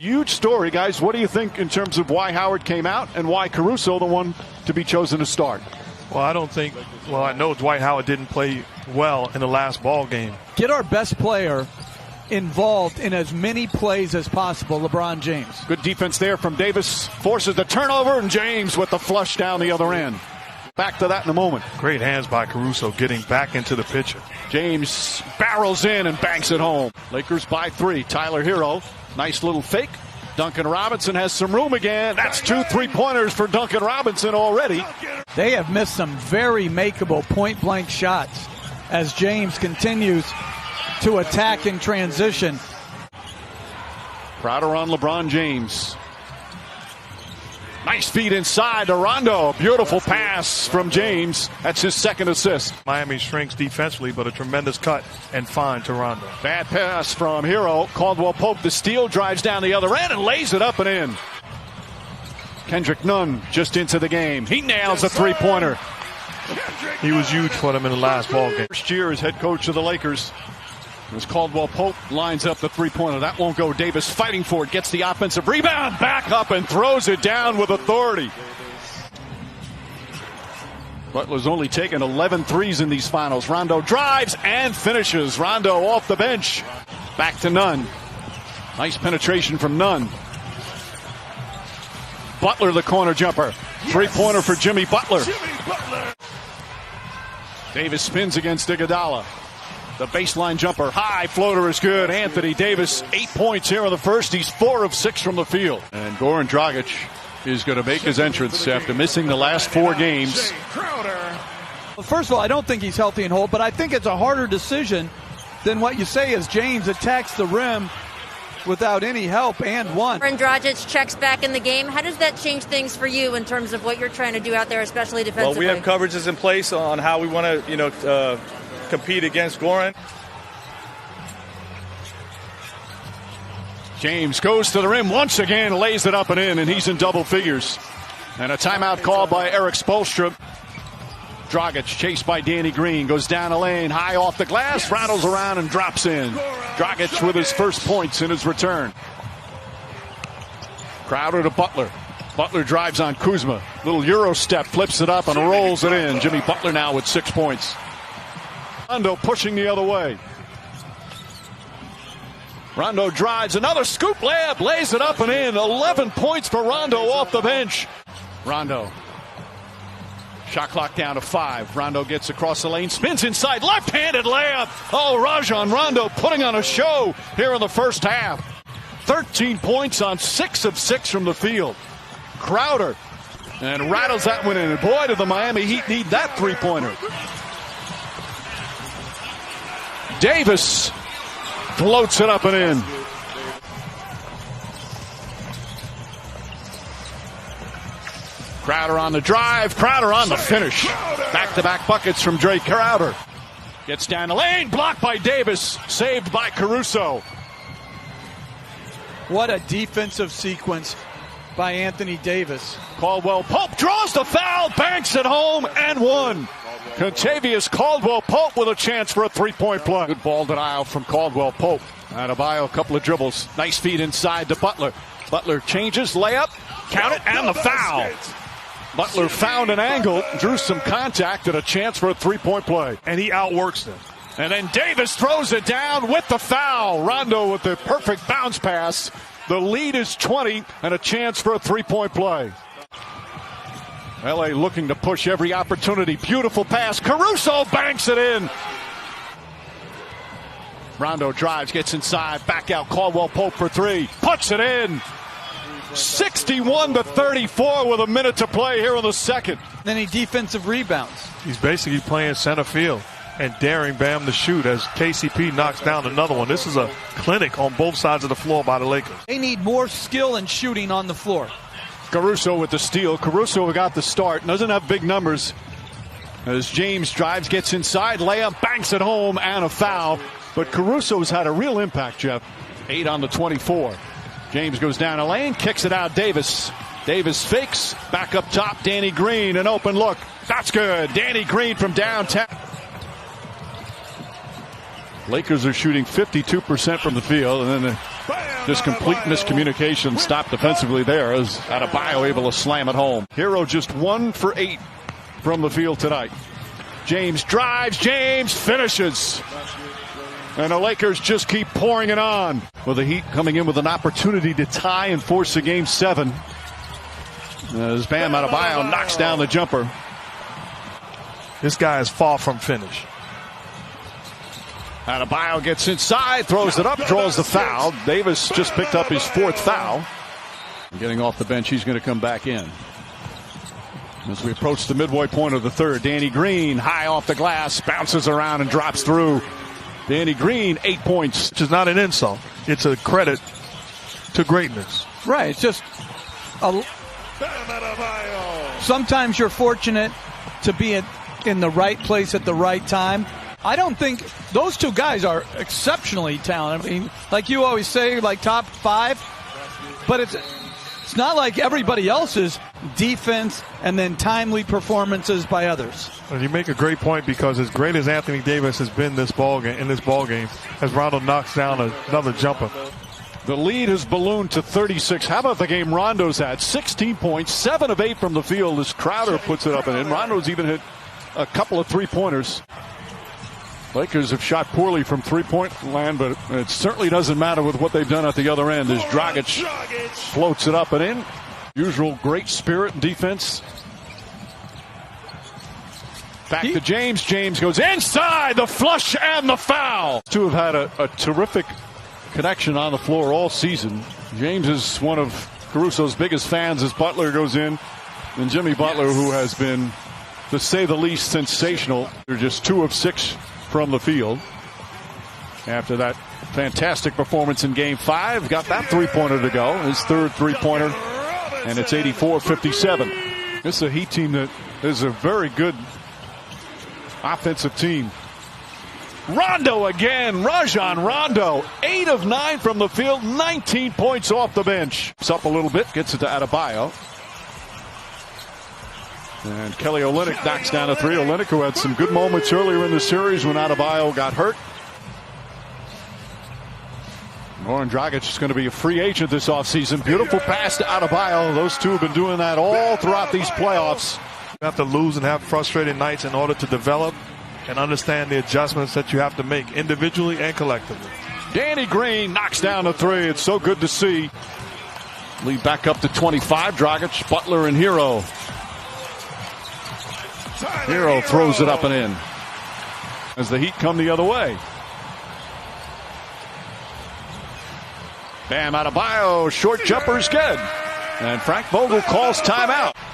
Huge story, guys. What do you think in terms of why Howard came out and why Caruso the one to be chosen to start? Well, I know Dwight Howard didn't play well in the last ball game. Get our best player involved in as many plays as possible, LeBron James. Good defense there from Davis. Forces the turnover, and James with the flush down the other end. Back to that in a moment. Great hands by Caruso getting back into the picture. James barrels in and banks it home. Lakers by 3. Tyler Hero. Nice little fake. Duncan Robinson has some room again. That's 2 3-pointers for Duncan Robinson already. They have missed some very makeable point-blank shots as James continues to attack in transition. Crowder on LeBron James. Nice feed inside to Rondo. Beautiful pass from James. That's his second assist. Miami shrinks defensively, but a tremendous cut and find to Rondo. Bad pass from Hero. Caldwell Pope, the steal, drives down the other end and lays it up and in. Kendrick Nunn just into the game. He nails a three-pointer. He was huge for them in the last ball game. First year as head coach of the Lakers. As Caldwell Pope lines up the three-pointer. That won't go. Davis fighting for it. Gets the offensive rebound. Back up and throws it down with authority. Butler's only taken 11 threes in these finals. Rondo drives and finishes. Rondo off the bench. Back to Nunn. Nice penetration from Nunn. Butler the corner jumper. Three-pointer for Jimmy Butler. Davis spins against Iguodala. The baseline jumper, high floater is good. Anthony Davis, 8 points here in the first. He's 4 of 6 from the field. And Goran Dragic is going to make his entrance after missing the last 4 games. Well, first of all, I don't think he's healthy and whole, but I think it's a harder decision than what you say as James attacks the rim without any help and one. Goran Dragic checks back in the game. How does that change things for you in terms of what you're trying to do out there, especially defensively? Well, we have coverages in place on how we want to, compete against Goran. James goes to the rim once again, lays it up and in, and he's in double figures. And a timeout called by Eric Spoelstra. Dragic chased by Danny Green, goes down a lane, high off the glass, rattles around and drops in. Dragic with his first points in his return. Crowder to Butler. Butler drives on Kuzma. Little Euro step, flips it up and rolls it in. Jimmy Butler now with 6 points. Rondo pushing the other way. Rondo drives, another scoop layup, lays it up and in. 11 points for Rondo off the bench. Rondo. Shot clock down to 5. Rondo gets across the lane, spins inside, left-handed layup. Oh, Rajon Rondo putting on a show here in the first half. 13 points on 6 of 6 from the field. Crowder and rattles that one in. And boy, did the Miami Heat need that three-pointer. Davis floats it up and in. Crowder on the drive. Crowder on the finish. Back-to-back buckets from Drake Crowder. Gets down the lane. Blocked by Davis. Saved by Caruso. What a defensive sequence by Anthony Davis. Caldwell Pope draws the foul. Banks it home and one. Contavious Caldwell Pope with a chance for a three-point play. Good ball denial from Caldwell Pope. Adebayo, a couple of dribbles. Nice feed inside to Butler. Butler changes, layup, count it, and the foul. Butler found an angle, drew some contact, and a chance for a three-point play. And he outworks them. And then Davis throws it down with the foul. Rondo with the perfect bounce pass. The lead is 20 and a chance for a three-point play. LA looking to push every opportunity. Beautiful pass. Caruso banks it in. Rondo drives, gets inside, back out. Caldwell Pope for 3. Puts it in. 61-34 with a minute to play here in the second. Then he defensive rebounds. He's basically playing center field and daring Bam to shoot as KCP knocks down another one. This is a clinic on both sides of the floor by the Lakers. They need more skill and shooting on the floor. Caruso with the steal. Caruso got the start. Doesn't have big numbers. As James drives, gets inside, layup, banks it home, and a foul. But Caruso's had a real impact, Jeff. 8 on the 24. James goes down a lane, kicks it out. Davis fakes. Back up top, Danny Green, an open look. That's good. Danny Green from downtown. Lakers are shooting 52% from the field, and then Just complete miscommunication stopped defensively there as Adebayo able to slam it home. Hero just 1 for 8 from the field tonight. James drives, James finishes. And the Lakers just keep pouring it on. With the Heat coming in with an opportunity to tie and force a game 7. As Bam Adebayo knocks down the jumper. This guy is far from finished. Adebayo gets inside, throws it up, draws the foul. Davis just picked up his 4th foul. Getting off the bench, he's going to come back in. As we approach the midway point of the 3rd, Danny Green high off the glass, bounces around and drops through. Danny Green, 8 points. Which is not an insult. It's a credit to greatness. Right. It's just sometimes you're fortunate to be in the right place at the right time. I don't think those two guys are exceptionally talented. I mean, like you always say, like top 5, but it's not like everybody else's defense and then timely performances by others. And you make a great point, because as great as Anthony Davis has been in this ball game, as Rondo knocks down another jumper. The lead has ballooned to 36. How about the game Rondo's had? 16 points, 7 of 8 from the field as Crowder puts it up and in. Rondo's even hit a couple of 3-pointers. Lakers have shot poorly from 3-point land, but it certainly doesn't matter with what they've done at the other end as Dragic floats it up and in. Usual great spirit and defense. Back to James. James goes inside, the flush and the foul. Two have had a terrific connection on the floor all season. James is one of Caruso's biggest fans as Butler goes in. And Jimmy Butler, who has been, to say the least, sensational. They're just 2 of 6 from the field. After that fantastic performance in game 5, got that 3-pointer to go. His 3rd 3-pointer, and it's 84-57. This is a Heat team that is a very good offensive team. Rondo again, Rajon Rondo, 8 of 9 from the field, 19 points off the bench. It's up a little bit, gets it to Adebayo. And Kelly Olynyk knocks down a 3. Olynyk, who had some good moments earlier in the series when Adebayo got hurt. Goran Dragic is going to be a free agent this offseason. Beautiful pass to Adebayo. Those two have been doing that all throughout these playoffs. You have to lose and have frustrated nights in order to develop and understand the adjustments that you have to make individually and collectively. Danny Green knocks down a 3. It's so good to see. Lead back up to 25. Dragic, Butler, and Hero. Hero throws it up and in as the Heat come the other way. Bam Adebayo, short jumper's good. And Frank Vogel calls timeout.